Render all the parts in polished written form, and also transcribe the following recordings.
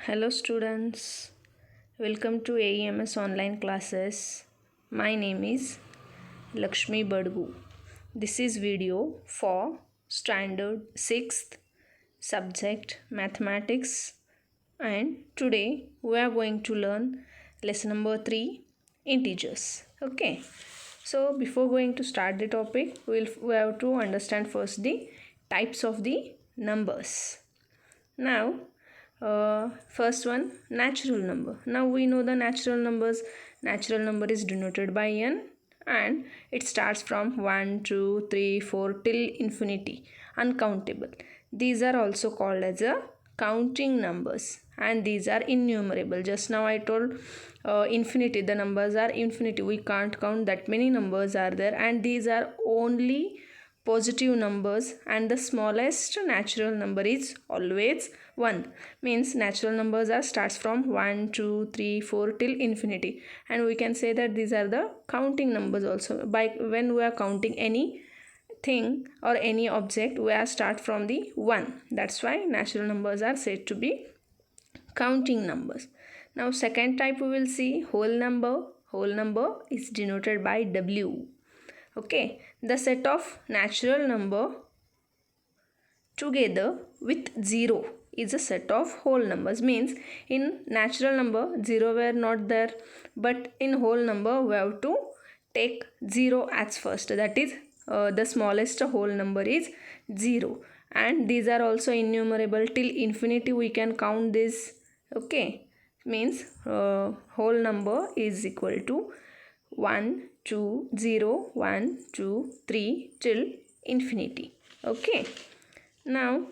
Hello students, welcome to Aems online classes. My name is Lakshmi Badgu. This is video for standard 6th subject mathematics, and today we are going to learn lesson number 3, integers. Okay, so before going to start the topic, we have to understand first the types of the numbers. Now first one, natural number. Now we know the natural numbers. Natural number is denoted by n and it starts from 1, 2, 3, 4 till infinity, uncountable. These are also called as a counting numbers and these are innumerable. Just now I told infinity, the numbers are infinity. We can't count that many numbers are there, and these are only positive numbers, and the smallest natural number is always 1. Means natural numbers are starts from 1, 2, 3, 4 till infinity, and we can say that these are the counting numbers also. By when we are counting any thing or any object, we are start from the 1. That's why natural numbers are said to be counting numbers. Now second type we will see whole number. Whole number is denoted by W. Okay, the set of natural number together with 0 is a set of whole numbers. Means in natural number 0 were not there, but in whole number we have to take 0 as first. That is the smallest whole number is 0, and these are also innumerable till infinity. We can count this. Okay, means whole number is equal to 1, 2, 0, 1, 2, 3 till infinity. Okay, now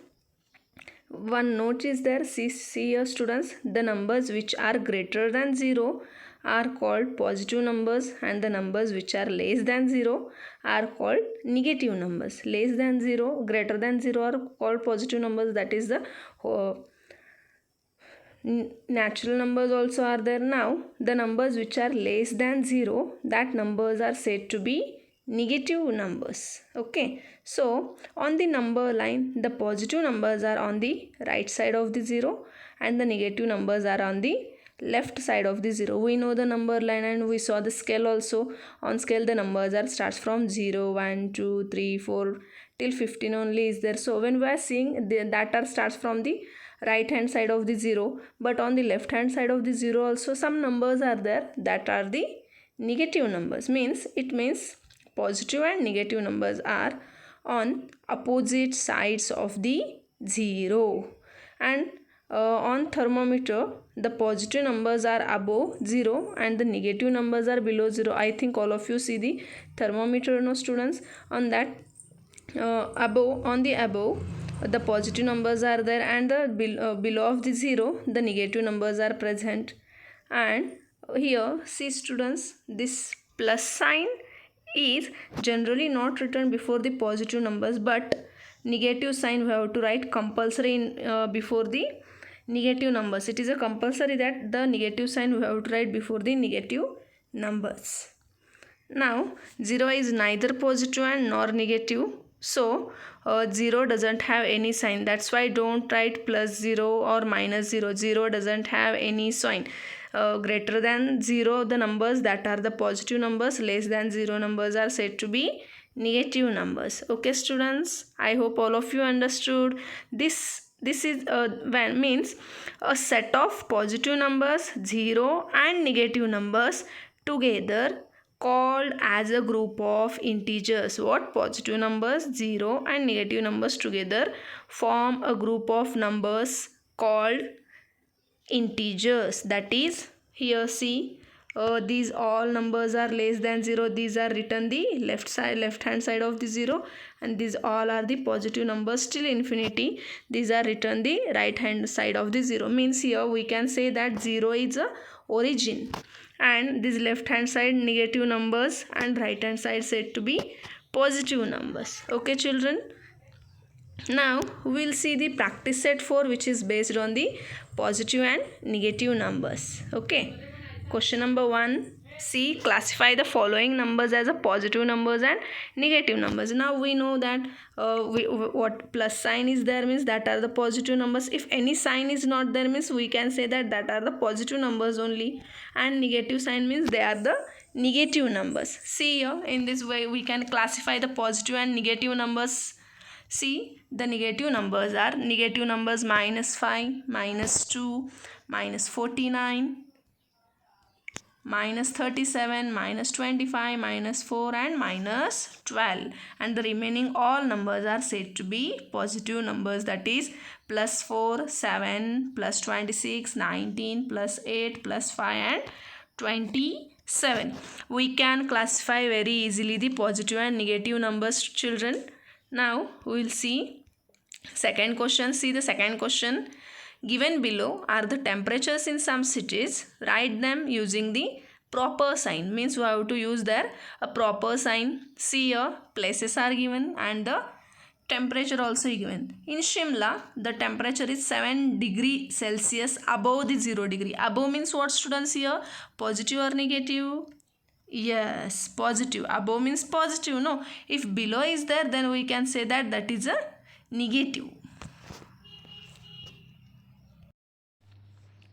one note is there. See here students, the numbers which are greater than 0 are called positive numbers, and the numbers which are less than 0 are called negative numbers. Less than 0, greater than 0 are called positive numbers. That is the natural numbers also are there. Now the numbers which are less than 0, that numbers are said to be negative numbers. Okay, so on the number line, the positive numbers are on the right side of the 0 and the negative numbers are on the left side of the 0. We know the number line and we saw the scale also. On scale the numbers are starts from 0, 1, 2, 3, 4 till 15 only is there. So when we are seeing that are starts from the right hand side of the 0, but on the left hand side of the 0 also some numbers are there that are the negative numbers. Means it means positive and negative numbers are on opposite sides of the 0. And on thermometer the positive numbers are above 0 and the negative numbers are below 0. I think all of you see the thermometer, no students? On that above, on the above the positive numbers are there, and the below of the 0 the negative numbers are present. And here see students, this plus sign is generally not written before the positive numbers, but negative sign we have to write compulsory in before the negative numbers. It is a compulsory that the negative sign we have to write before the negative numbers. Now 0 is neither positive and nor negative, so 0 doesn't have any sign. That's why don't write plus 0 or minus 0. 0 doesn't have any sign. Greater than 0 the numbers, that are the positive numbers. Less than 0 numbers are said to be negative numbers. Okay students, I hope all of you understood. This is when means a set of positive numbers 0 and negative numbers together called as a group of integers. What? Positive numbers 0 and negative numbers together form a group of numbers called integers. That is, here see these all numbers are less than 0. These are written the left hand side of the 0, and these all are the positive numbers till infinity. These are written the right hand side of the 0. Means here we can say that 0 is a origin, and this left hand side negative numbers and right hand side said to be positive numbers. Okay children, now we will see the practice set 4, which is based on the positive and negative numbers. Okay, question number 1, C. Classify the following numbers as a positive numbers and negative numbers. Now we know that what plus sign is there means that are the positive numbers. If any sign is not there means we can say that are the positive numbers only, and negative sign means they are the negative numbers. See here, in this way we can classify the positive and negative numbers. See, the negative numbers are negative numbers -5, -2, -49, -37, -25, -4 and -12, and the remaining all numbers are said to be positive numbers, that is +4, 7, +26, 19, +8, +5 and 27. We can classify very easily the positive and negative numbers, children. Now we will see second question. See the second question. Given below are the temperatures in some cities. Write them using the proper sign. Means we have to use there a proper sign. See here, places are given and the temperature also given. In Shimla, the temperature is 7 degree Celsius above the 0 degree. Above means what, students, here? Positive or negative? Yes, positive. Above means positive. No, if below is there, then we can say that is a negative.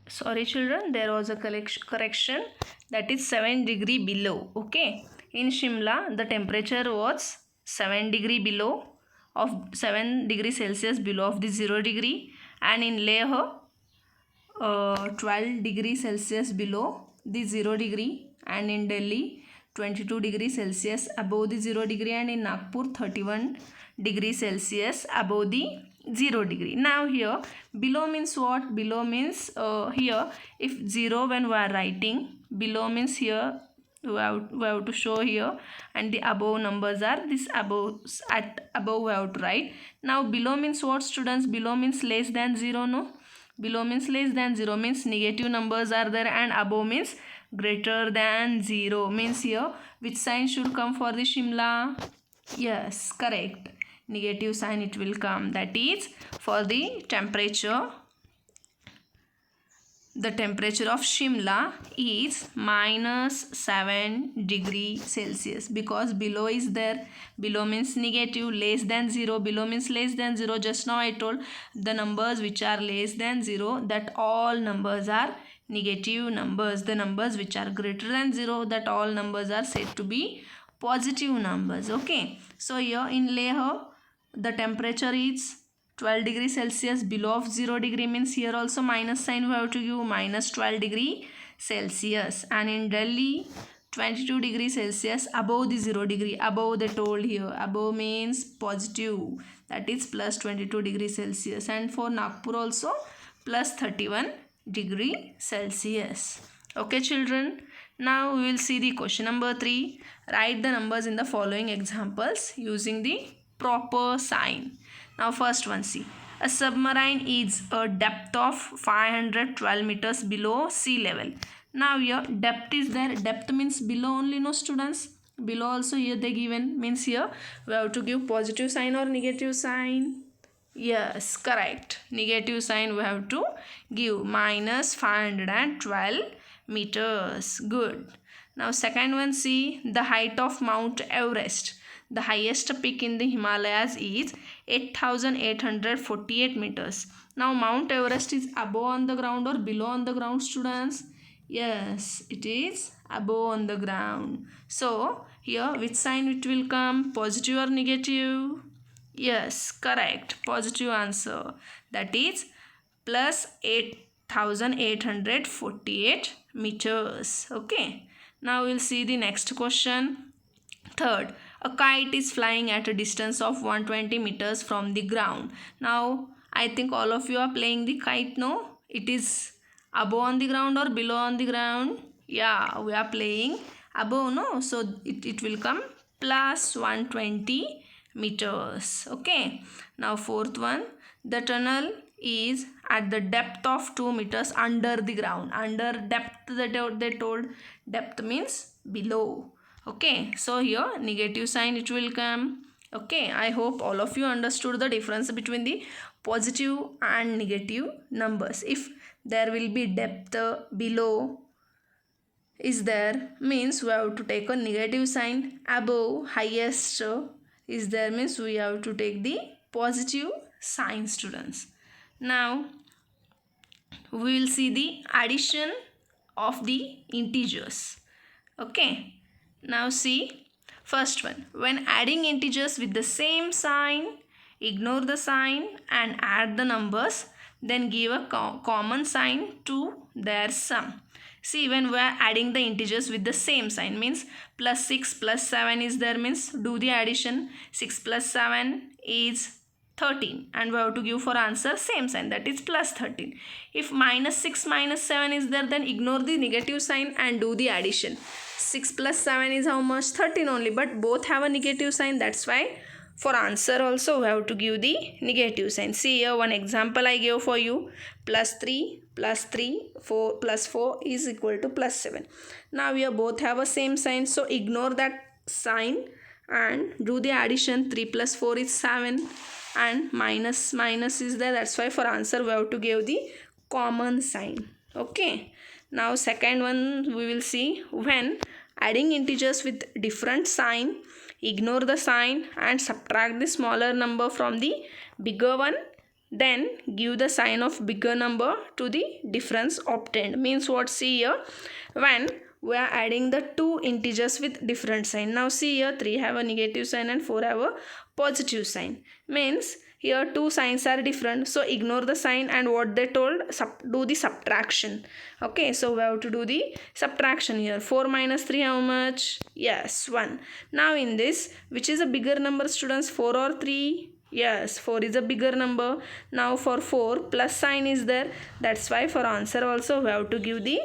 Sorry children, there was a correction, that is 7 degree below. Okay, in Shimla the temperature was 7 degree below of 7 degree Celsius below of the 0 degree, and in Leh 12 degree Celsius below the 0 degree, and in Delhi 22 degree Celsius above the 0 degree, and in Nagpur 31 degree Celsius above the 0 degree. Now here below means what? Below means here if 0 when we are writing, below means here we have to show here, and the above numbers are this above, at above we have to write. Now below means what, students? Below means less than 0, no? Below means less than 0 means negative numbers are there, and above means greater than 0 means here which sign should come for the Shimla? Yes, correct. Negative sign it will come, that is for the temperature. The temperature of Shimla is -7 degree Celsius, because below is there. Below means negative, less than 0. Below means less than 0. Just now I told the numbers which are less than 0, that all numbers are negative numbers. The numbers which are greater than 0, that all numbers are said to be positive numbers. Okay, so here in Leh the temperature is 12 degree Celsius below of 0 degree, means here also minus sign we have to give, -12 degree Celsius, and in Delhi 22 degree Celsius above the 0 degree. Above they told here, above means positive, that is +22 degree Celsius, and for Nagpur also +31 degree Celsius. Okay children, now we will see the question number 3. Write the numbers in the following examples using the proper sign. Now first one, see, a submarine is a depth of 512 meters below sea level. Now here depth is there. Depth means below only, no students? Below also here they given, means here we have to give positive sign or negative sign? Yes, correct. Negative sign we have to give, -512 meters. Good. Now second one, see, the height of Mount Everest. The highest peak in the Himalayas is 8,848 meters. Now Mount Everest is above on the ground or below on the ground, students? Yes, it is above on the ground. So here which sign it will come? Positive or negative? Yes, correct. Positive answer. That is +8,848 meters. Okay. Now we'll see the next question. Third, a kite is flying at a distance of 120 meters from the ground. Now I think all of you are playing the kite, no? It is above on the ground or below on the ground? Yeah, we are playing above, no? So it will come +120 meters. Okay. Now fourth one, the tunnel is at the depth of 2 meters under the ground. Under depth, they told depth means below. Okay, so here negative sign it will come. Okay, I hope all of you understood the difference between the positive and negative numbers. If there will be depth below, is there means we have to take a negative sign. Above highest is there means we have to take the positive sign, students. Now we will see the addition of the integers. Okay, now see first one. When adding integers with the same sign, ignore the sign and add the numbers, then give a common sign to their sum. See, when we are adding the integers with the same sign means plus 6 plus 7 is there means do the addition. 6 plus 7 is 13 and we have to give for answer same sign, that is plus 13. If minus 6 minus 7 is there, then ignore the negative sign and do the addition. 6 plus 7 is how much? 13 only, but both have a negative sign, that's why for answer also we have to give the negative sign. See here one example I gave for you. Plus 3 plus 3 4 plus 4 is equal to plus 7. Now here both have a same sign, so ignore that sign and do the addition. 3 plus 4 is 7 and minus is there, that's why for answer we have to give the common sign. Okay, now second one we will see. When adding integers with different sign, ignore the sign and subtract the smaller number from the bigger one, then give the sign of bigger number to the difference obtained. Means what? See here, when we are adding the two integers with different sign. Now see here, 3 have a negative sign and 4 have a positive sign. Means here two signs are different, so ignore the sign and what they told, do the subtraction. Okay, so we have to do the subtraction here. 4 minus 3 how much? Yes, 1. Now in this, which is a bigger number, students, 4 or 3? Yes, 4 is a bigger number. Now for 4 plus sign is there, that's why for answer also we have to give the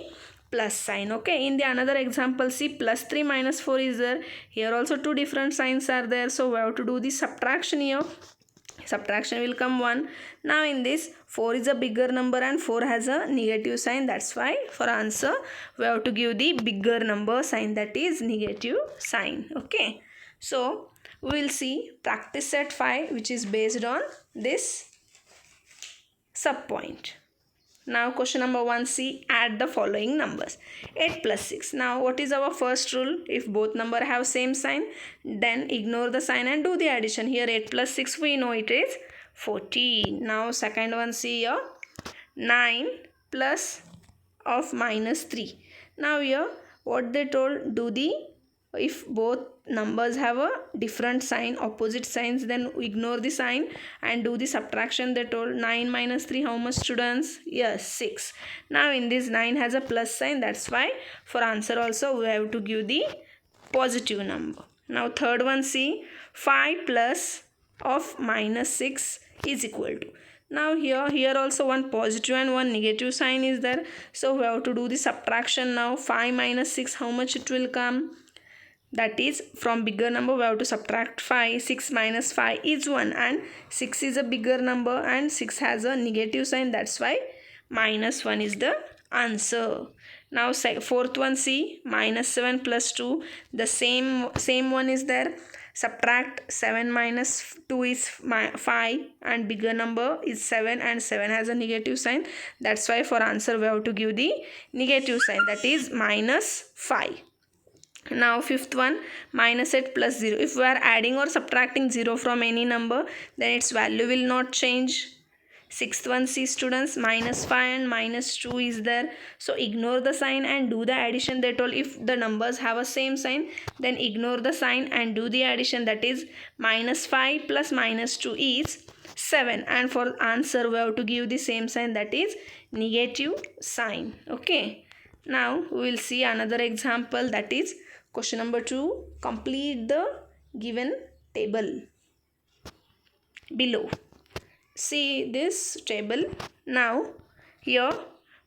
plus sign. Okay, in the another example, see, plus 3 minus 4 is there. Here also two different signs are there, so we have to do the subtraction here. Subtraction will come 1. Now in this, 4 is a bigger number and 4 has a negative sign, that's why for answer we have to give the bigger number sign, that is negative sign. Okay, so we will see practice set 5, which is based on this subpoint. Now question number 1c, add the following numbers. 8 plus 6. Now what is our first rule? If both number have same sign, then ignore the sign and do the addition. Here 8 plus 6 we know it is 14. Now second one, see here, 9 plus of minus 3. Now here what they told, do the, if both numbers have a different sign, opposite signs, then ignore the sign and do the subtraction. They told 9 minus 3 how much, students? Yes, 6. Now in this 9 has a plus sign, that's why for answer also we have to give the positive number. Now third one, see, 5 plus of minus 6 is equal to. Now here also one positive and one negative sign is there, so we have to do the subtraction. Now 5 minus 6 how much it will come? That is, from bigger number we have to subtract 5. 6 minus 5 is 1 and 6 is a bigger number and 6 has a negative sign, that's why minus 1 is the answer. Now fourth one, see, minus 7 plus 2, the same one is there. Subtract 7 minus 2 is 5 and bigger number is 7 and 7 has a negative sign, that's why for answer we have to give the negative sign, that is minus 5. Now fifth one, minus 8 plus 0. If we are adding or subtracting 0 from any number, then its value will not change. Sixth one, see, students, minus 5 and minus 2 is there, so ignore the sign and do the addition. They told if the numbers have a same sign, then ignore the sign and do the addition, that is minus 5 plus minus 2 is 7 and for answer we have to give the same sign, that is negative sign. Okay, now we will see another example, that is question number 2. Complete the given table below. See this table. Now here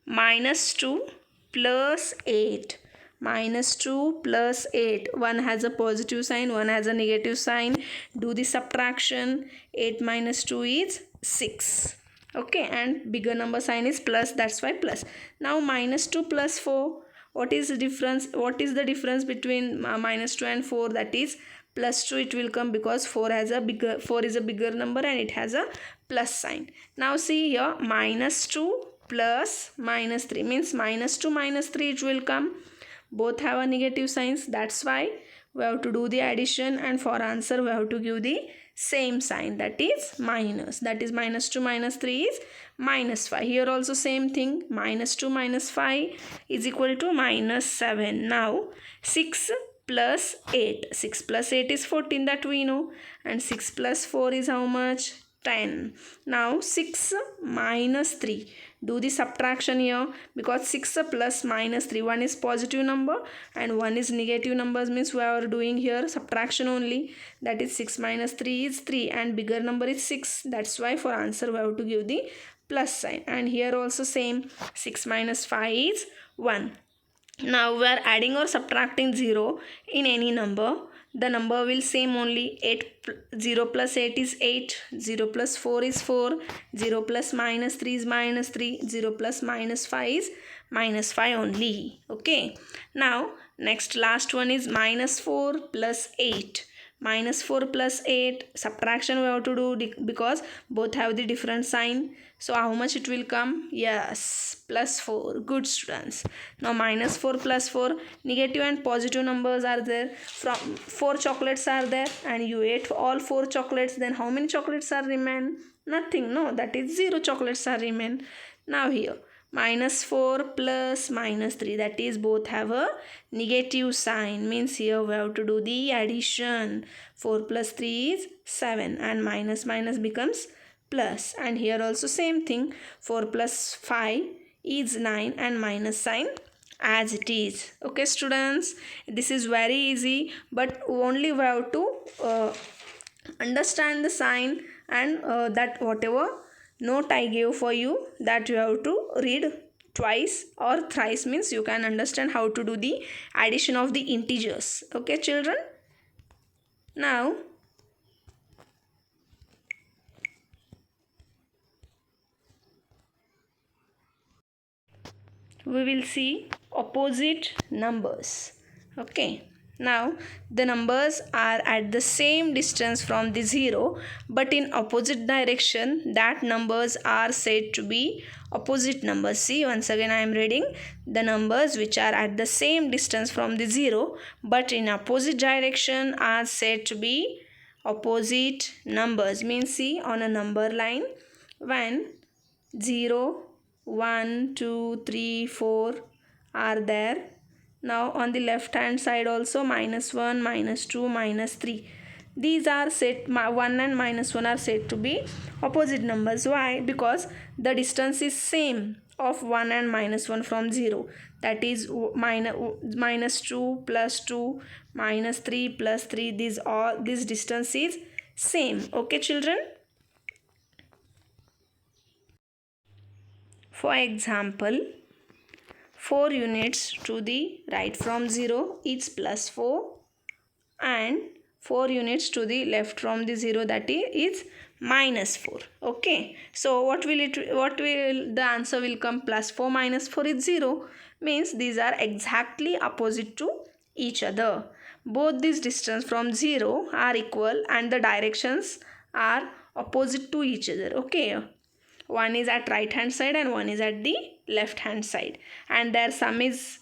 minus 2 plus 8. Minus 2 plus 8. One has a positive sign, one has a negative sign. Do the subtraction. 8 minus 2 is 6. Okay, and bigger number sign is plus, that's why plus. Now minus 2 plus 4. What is the difference? What is the difference between minus 2 and 4? That is plus 2 it will come, because 4 is a bigger number and it has a plus sign. Now see here, minus 2 plus minus 3 means minus 2 minus 3 it will come. both have a negative signs. That's why we have to do the addition, and for answer we have to give the same sign, that is minus. That is minus 2 minus 3 is minus 5. Here also same thing, minus 2 minus 5 is equal to minus 7. Now 6 plus 8. 6 plus 8 is 14, that we know, and 6 plus 4 is how much? 10. Now 6 minus 3. Do the subtraction here, because 6 plus minus 3, one is positive number and one is negative numbers, means we are doing here subtraction only. That is 6 minus 3 is 3 and bigger number is 6. That's why for answer we have to give the plus sign. And here also same, 6 minus 5 is 1. Now we are adding or subtracting 0 in any number. The number will same only. 0 plus 8 is 8, 0 plus 4 is 4, 0 plus minus 3 is minus 3, 0 plus minus 5 is minus 5 only. Okay. Now next last one is minus 4 plus 8. Minus 4 plus 8, subtraction we have to do because both have the different sign. So how much it will come? Yes, plus 4. Good students. Now minus 4 plus 4, negative and positive numbers are there. From 4 chocolates are there and you ate all 4 chocolates. Then how many chocolates are remain? Nothing. No, that is 0 chocolates are remain. Now here minus 4 plus minus 3, that is both have a negative sign, means here we have to do the addition. 4 plus 3 is 7 and minus minus becomes plus. And here also same thing, 4 plus 5 is 9 and minus sign as it is. Okay students, this is very easy, but only we have to understand the sign, and that whatever note I gave for you, that you have to read twice or thrice, means you can understand how to do the addition of the integers. Okay children. Now we will see opposite numbers. Okay. Now the numbers are at the same distance from the 0 but in opposite direction. That numbers are said to be opposite numbers. See, once again I am reading. The numbers which are at the same distance from the 0 but in opposite direction are said to be opposite numbers. Means see, on a number line, when 0, 1, 2, 3, 4 are there. Now on the left hand side also minus 1, minus 2, minus 3. These are said, 1 and minus 1 are said to be opposite numbers. Why? Because the distance is same of 1 and minus 1 from 0. That is minus 2 plus 2, minus 3 plus 3. This distance is same. Okay children. For example, 4 units to the right from 0 is plus 4 and 4 units to the left from the 0, that is minus 4. Okay. So what will the answer will come? Plus 4 minus 4 is 0. Means these are exactly opposite to each other. Both these distance from 0 are equal and the directions are opposite to each other. Okay. One is at right hand side and one is at the left hand side, and their sum is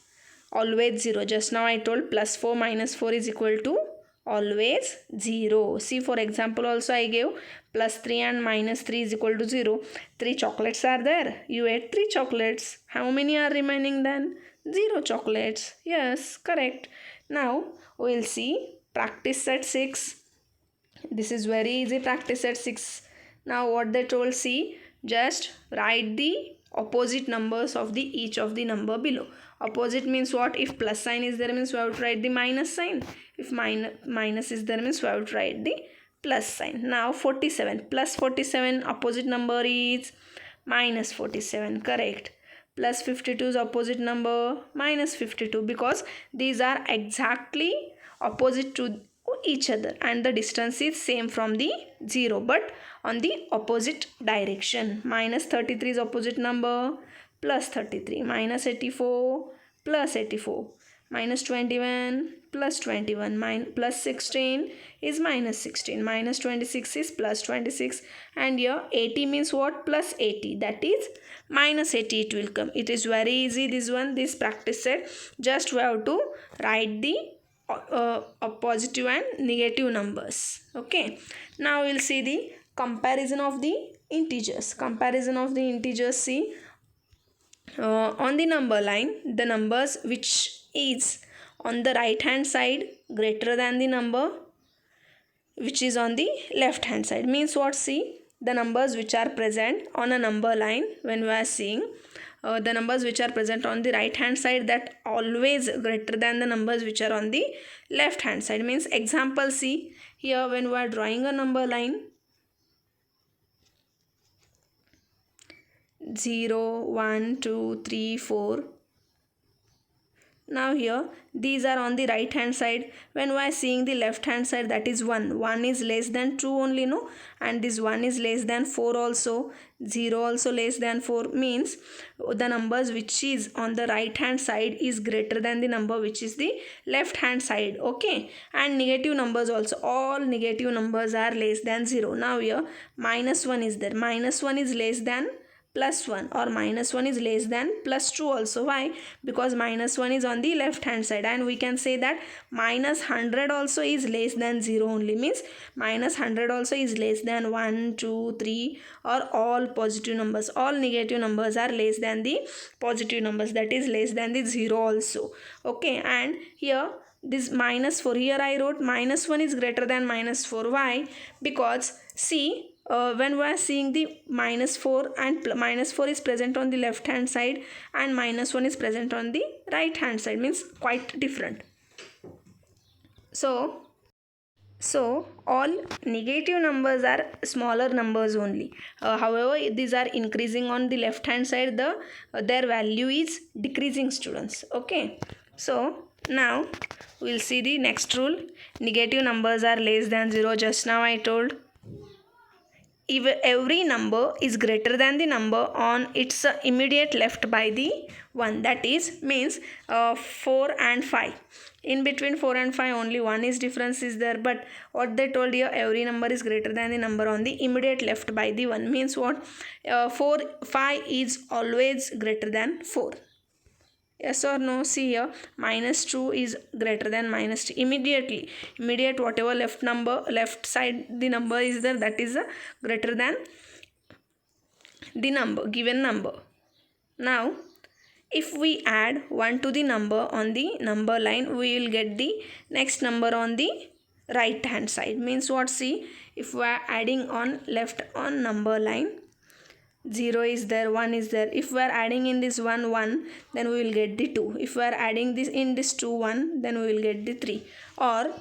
always 0. Just now I told plus 4 minus 4 is equal to always 0. See, for example also I gave plus 3 and minus 3 is equal to 0. 3 chocolates are there. You ate 3 chocolates. How many are remaining then? 0 chocolates. Yes, correct. Now we will see practice set 6. This is very easy, practice set 6. Now what they told, see, just write the opposite numbers of the each of the number below. Opposite means what? If plus sign is there, means we have to write the minus sign. If minus is there, means we have to write the plus sign. Now 47 plus 47, opposite number is minus 47. Correct. Plus 52 is opposite number, minus 52, because these are exactly opposite to each other and the distance is same from the 0 but on the opposite direction. Minus 33 is opposite number, plus 33. Minus 84, plus 84. minus 21 plus 21 plus 16 is minus 16, minus 26 is plus 26, and here 80 means what? Plus 80, that is minus 80 it will come. It is very easy, this one, this practice set. Just we have to write the positive and negative numbers. Okay, now we'll see the comparison of the integers. Comparison of the integers. See, on the number line, the numbers which is on the right hand side greater than the number which is on the left hand side. Means what? See, the numbers which are present on a number line, when we are seeing the numbers which are present on the right hand side, that always greater than the numbers which are on the left hand side. Means example, see here, when we are drawing a number line 0, 1, 2, 3, 4. Now here these are on the right hand side. When we are seeing the left hand side, that is 1. 1 is less than 2 only, no? And this 1 is less than 4 also. 0 also less than 4. Means the numbers which is on the right hand side is greater than the number which is the left hand side. Okay. And negative numbers also. All negative numbers are less than 0. Now here minus 1 is there. Minus 1 is less than plus 1, or minus 1 is less than plus 2 also. Why? Because minus 1 is on the left hand side, and we can say that minus 100 also is less than 0 only. Means minus 100 also is less than 1, 2, 3, or all positive numbers. All negative numbers are less than the positive numbers, that is less than the 0 also. Okay, and here this minus 4, here I wrote minus 1 is greater than minus 4. Why? Because see, when we are seeing the minus 4, and minus 4 is present on the left hand side and minus 1 is present on the right hand side, means quite different. So all negative numbers are smaller numbers only. However, these are increasing on the left hand side, their value is decreasing, students. Okay, so now we'll see the next rule. Negative numbers are less than 0. Just now I told, if every number is greater than the number on its immediate left by the 1, that is means 4 and 5. In between 4 and 5 only 1 is difference is there, but what they told here, every number is greater than the number on the immediate left by the 1. Means what? 5 is always greater than 4. Yes or no? See here, minus 2 is greater than minus 2. Immediate whatever left side the number is there, that is greater than the given number. Now if we add 1 to the number on the number line, we will get the next number on the right hand side. Means what? See, if we are adding on left on number line, 0 is there, 1 is there. If we are adding in this 1, 1, then we will get the 2. If we are adding this in this 2, 1, then we will get the 3. Or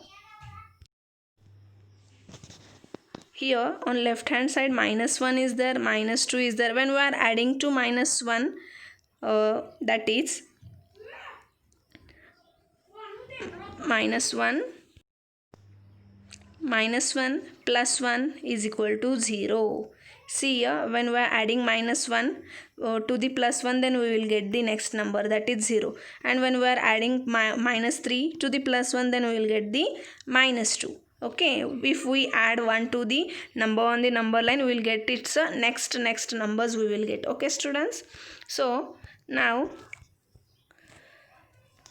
here on left hand side, minus 1 is there, minus 2 is there. When we are adding to minus 1, that is minus 1 plus 1 is equal to 0. See here, when we are adding minus 1 to the plus 1, then we will get the next number, that is 0. And when we are adding minus 3 to the plus 1, then we will get the minus 2. Okay, if we add 1 to the number on the number line, we will get its next numbers we will get. Okay, students. So now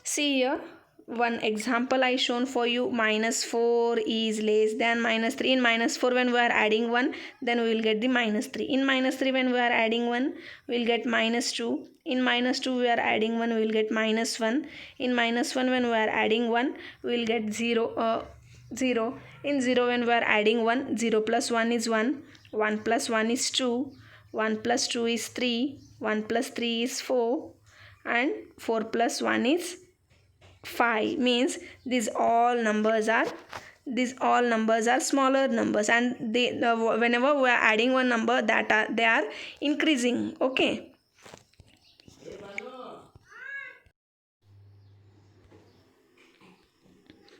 see here, one example I shown for you. Minus 4 is less than minus 3. In minus 4, when we are adding 1, then we will get the minus 3. In minus 3, when we are adding 1, we will get minus 2. In minus 2, we are adding 1, we will get minus 1. In minus 1, when we are adding 1, we will get 0. 0. In 0, when we are adding 1, 0 plus 1 is 1. 1 plus 1 is 2. 1 plus 2 is 3. 1 plus 3 is 4. And 4 plus 1 is 5. Means these all numbers are smaller numbers, and whenever we are adding one number, they are increasing. Okay.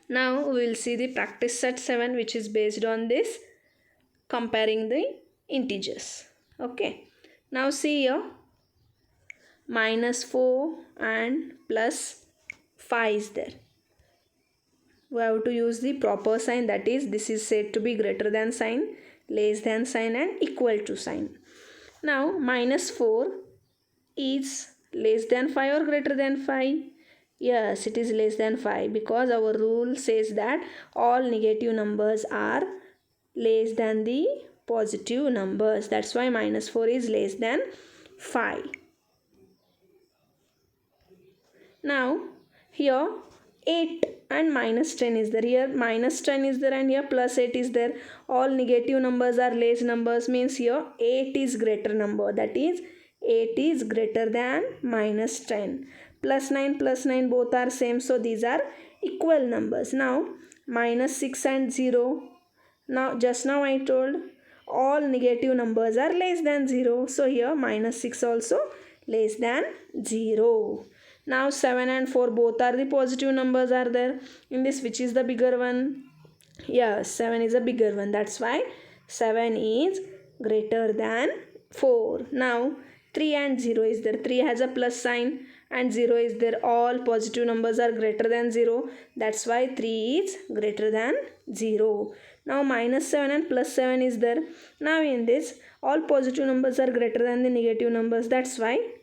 Now we will see the practice set 7, which is based on this, comparing the integers. Okay. Now see here, minus 4 and plus 5 is there. We have to use the proper sign, that is, this is said to be greater than sign, less than sign, and equal to sign. Now minus 4 is less than 5 or greater than 5? Yes, it is less than 5 because our rule says that all negative numbers are less than the positive numbers. That's why minus 4 is less than 5. Now here 8 and minus 10 is there. Here minus 10 is there and here plus 8 is there. All negative numbers are less numbers, means here 8 is greater number, that is 8 is greater than minus 10. Plus 9 both are same, so these are equal numbers. Now minus 6 and 0. Now just now I told all negative numbers are less than 0. So here minus 6 also less than 0. Now 7 and 4 both are the positive numbers are there. In this, which is the bigger one? Yes, 7 is a bigger one. That's why 7 is greater than 4. Now 3 and 0 is there. 3 has a plus sign and 0 is there. All positive numbers are greater than 0. That's why 3 is greater than 0. Now minus 7 and plus 7 is there. Now in this, all positive numbers are greater than the negative numbers. That's why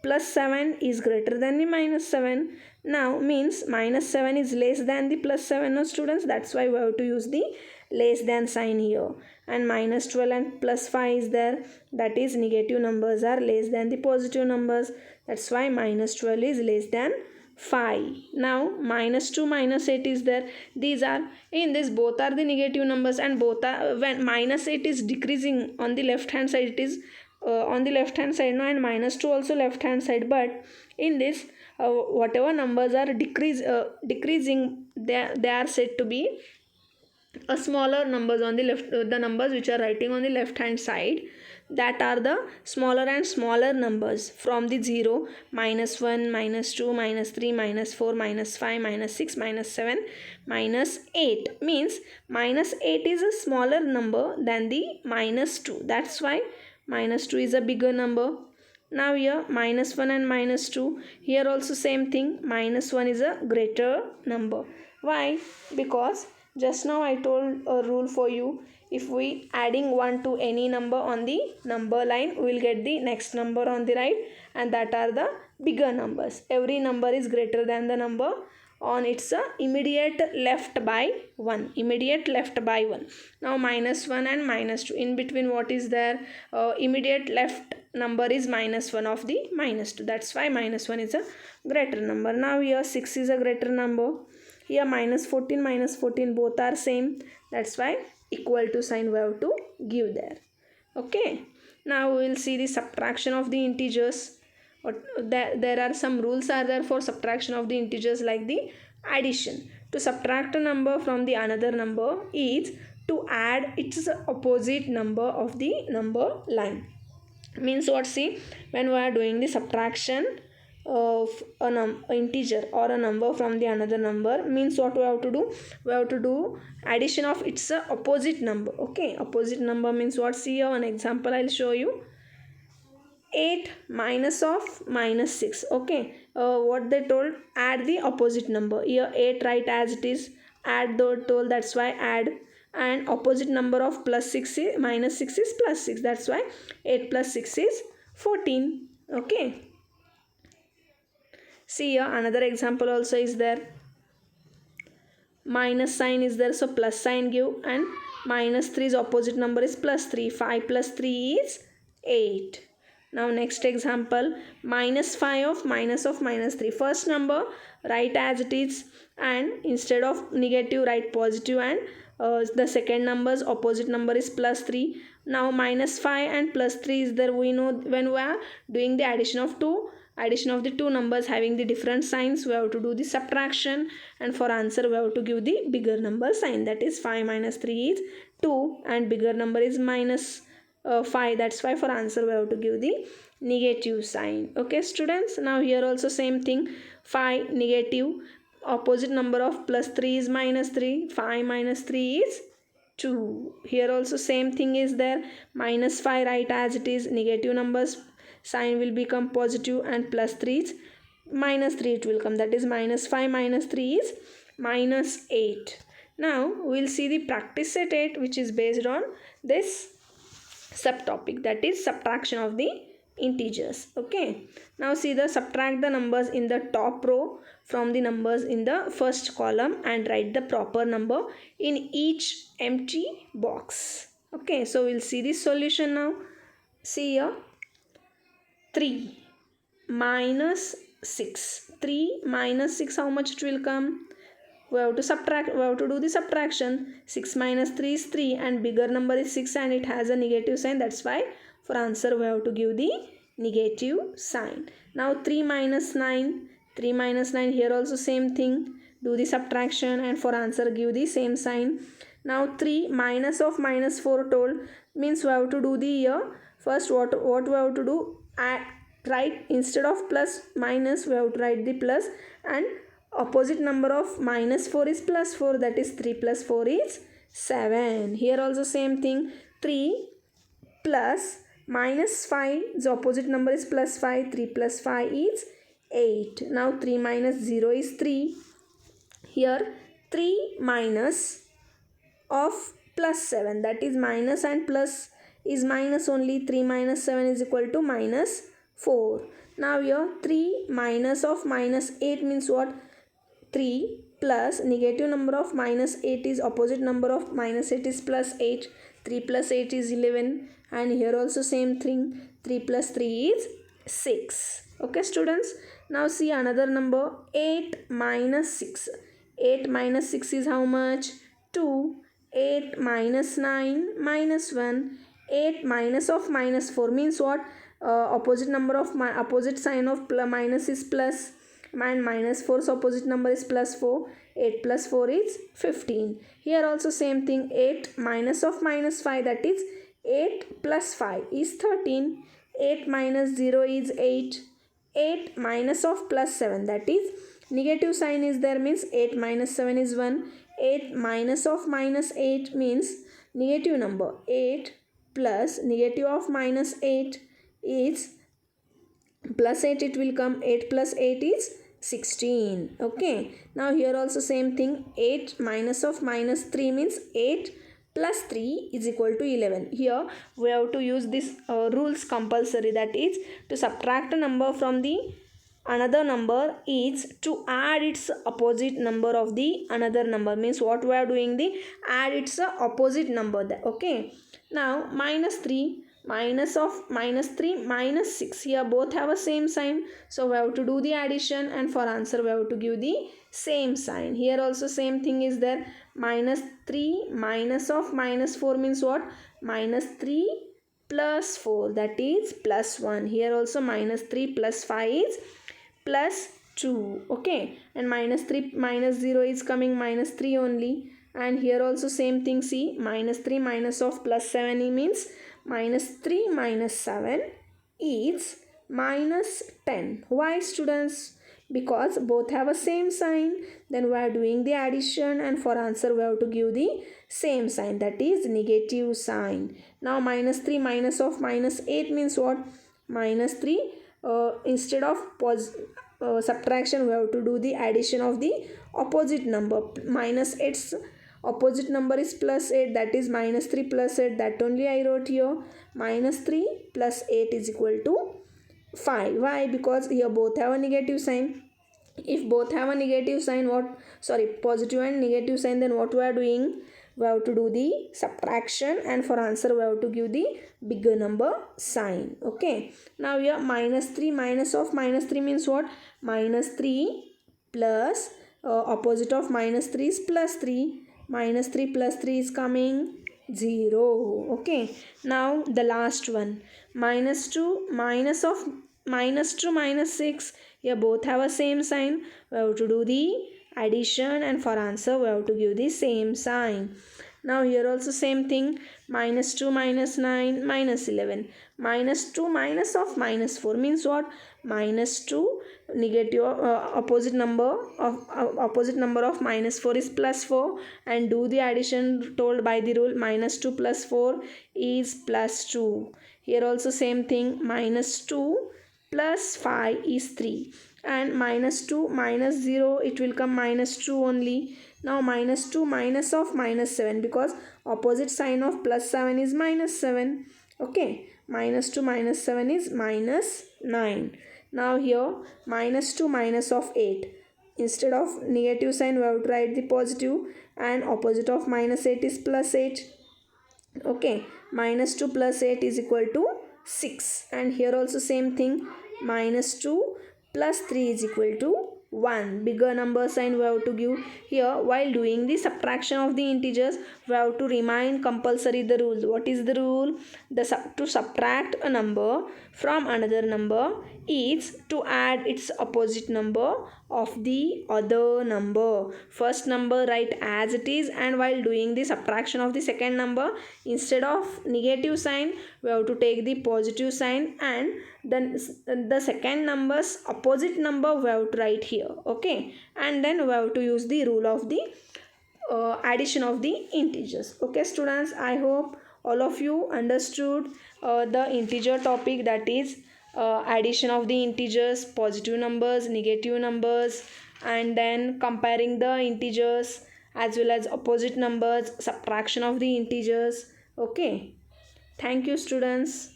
plus 7 is greater than the minus 7. Now means minus 7 is less than the plus 7, no students. That's why we have to use the less than sign here. And minus 12 and plus 5 is there. That is negative numbers are less than the positive numbers. That's why minus 12 is less than 5. Now minus 2 minus 8 is there. These are, in this both are the negative numbers and both are, when minus 8 is decreasing on the left hand side, it is on the left hand side, no, and minus 2 also left hand side. But in this whatever numbers are decreasing, they are said to be a smaller numbers on the left. The numbers which are writing on the left hand side, that are the smaller and smaller numbers from the 0, minus 1, minus 2, minus 3, minus 4, minus 5, minus 6, minus 7, minus 8. Means minus 8 is a smaller number than the minus 2. That's why minus 2 is a bigger number. Now here minus 1 and minus 2, here also same thing, minus 1 is a greater number. Why? Because just now I told a rule for you, if we adding 1 to any number on the number line, we will get the next number on the right, and that are the bigger numbers. Every number is greater than the number on its immediate left by 1. Immediate left by 1. Now minus 1 and minus 2. In between what is there? Immediate left number is minus 1 of the minus 2. That's why minus 1 is a greater number. Now here 6 is a greater number. Here minus 14 both are same. That's why equal to sign we have to give there. Okay. Now we will see the subtraction of the integers. There are some rules are there for subtraction of the integers, like the addition. To subtract a number from the another number is to add its opposite number of the number line. Means what? See, when we are doing the subtraction of an integer or a number from the another number, means what we have to do? We have to do addition of its opposite number. Okay, opposite number means what? See here an example I will show you. 8 minus of minus 6. Okay, what they told? Add the opposite number. Here 8 write as it is, add the told, that's why add. And opposite number of plus 6 is minus 6 is plus 6. That's why 8 plus 6 is 14. Okay. See here another example also is there. Minus sign is there, so plus sign give, and minus 3's opposite number is plus 3. 5 plus 3 is 8. Now next example, minus 5 of minus 3. First number write as it is, and instead of negative write positive, and the second number's opposite number is plus 3. Now minus 5 and plus 3 is there. We know when we are doing the addition of the two numbers having the different signs, we have to do the subtraction, and for answer we have to give the bigger number sign. That is 5 minus 3 is 2, and bigger number is minus 5. That's why for answer we have to give the negative sign. Okay students, now here also same thing. 5 negative, opposite number of plus 3 is minus 3. 5 minus 3 is 2. Here also same thing is there. Minus 5 write as it is, negative numbers sign will become positive, and plus 3 is minus 3 it will come, that is minus 5 minus 3 is minus 8. Now we'll see the practice set 8, which is based on this subtopic, that is subtraction of the integers. Okay, now see the subtract the numbers in the top row from the numbers in the first column and write the proper number in each empty box. Okay, so we'll see the solution now. See here, 3 minus 6. 3 minus 6, how much it will come? We have to subtract, we have to do the subtraction. 6 minus 3 is 3 and bigger number is 6 and it has a negative sign. That's why for answer we have to give the negative sign. Now 3 minus 9. 3 minus 9, here also same thing. Do the subtraction and for answer give the same sign. Now 3 minus of minus 4 told, means we have to do the here. First what we have to do? Write instead of plus minus, we have to write the plus, and opposite number of minus 4 is plus 4, that is 3 plus 4 is 7. Here also same thing, 3 plus minus 5, the opposite number is plus 5, 3 plus 5 is 8. Now 3 minus 0 is 3. Here 3 minus of plus 7, that is minus and plus is minus only. 3 minus 7 is equal to minus 4. Now here 3 minus of minus 8 means what? 3 plus negative number of minus 8 is opposite number of minus 8 is plus 8. 3 plus 8 is 11 and here also same thing. 3 plus 3 is 6. Okay students. Now see another number, 8 minus 6. 8 minus 6 is how much? 2. 8 minus 9 minus 1. 8 minus of minus 4 means what? Opposite number of opposite sign of minus is plus and minus 4's opposite number is plus 4. 8 plus 4 is 15. Here also same thing, 8 minus of minus 5, that is 8 plus 5 is 13. 8 minus 0 is 8. 8 minus of plus 7, that is negative sign is there, means 8 minus 7 is 1. 8 minus of minus 8 means negative number. 8 plus negative of minus 8 is plus 8, it will come. 8 plus 8 is 16. Okay, now here also same thing, 8 minus of minus 3 means 8 plus 3 is equal to 11. Here we have to use this rules compulsory, that is to subtract a number from the another number is to add its opposite number of the another number, means what we are doing, the add its opposite number. Okay, now minus 3 minus of minus 3 minus 6, here both have a same sign, so we have to do the addition and for answer we have to give the same sign. Here also same thing is there, minus 3 minus of minus 4 means what? Minus 3 plus 4, that is plus 1. Here also minus 3 plus 5 is plus 2. Okay, and minus 3 minus 0 is coming minus 3 only. And here also same thing, see, minus 3 minus of plus 7 means minus 3 minus 7 is minus 10. Why students? Because both have a same sign. Then we are doing the addition and for answer we have to give the same sign, that is negative sign. Now minus 3 minus of minus 8 means what? Minus 3 instead of subtraction we have to do the addition of the opposite number. Minus 8's opposite number is plus 8, that is minus 3 plus 8, that only I wrote here. Minus 3 plus 8 is equal to 5. Why? Because here both have a negative sign. If both have a negative sign, positive and negative sign, then what we are doing? We have to do the subtraction and for answer we have to give the bigger number sign. Okay, now here minus 3 minus of minus 3 means what? Minus 3 plus opposite of minus 3 is plus 3. Minus 3 plus 3 is coming 0. Okay, now the last one, minus 2 minus of minus 2 minus 6, here both have a same sign. We have to do the addition and for answer we have to give the same sign. Now here also same thing, minus 2 minus 9 minus 11. Minus 2 minus of minus 4 means what? Minus 2 negative opposite number of minus 4 is plus 4 and do the addition told by the rule. Minus 2 plus 4 is plus 2. Here also same thing, minus 2 plus 5 is 3, and minus 2 minus 0, it will come minus 2 only. Now minus 2 minus of minus 7, because opposite sign of plus 7 is minus 7. Okay, minus 2 minus 7 is minus 9. Now here minus 2 minus of 8, instead of negative sign we have to write the positive, and opposite of minus 8 is plus 8. Okay, minus 2 plus 8 is equal to 6, and here also same thing, minus 2 plus 3 is equal to 1. Bigger number sign we have to give here. While doing the subtraction of the integers, we have to remind compulsory the rule. What is the rule? To subtract a number from another number is to add its opposite number of the other number. First number write as it is, and while doing the subtraction of the second number, instead of negative sign we have to take the positive sign, and then the second number's opposite number we have to write here. Okay, and then we have to use the rule of the addition of the integers. Okay students, I hope all of you understood the integer topic, that is addition of the integers, positive numbers, negative numbers, and then comparing the integers as well as opposite numbers, subtraction of the integers. Okay, thank you students.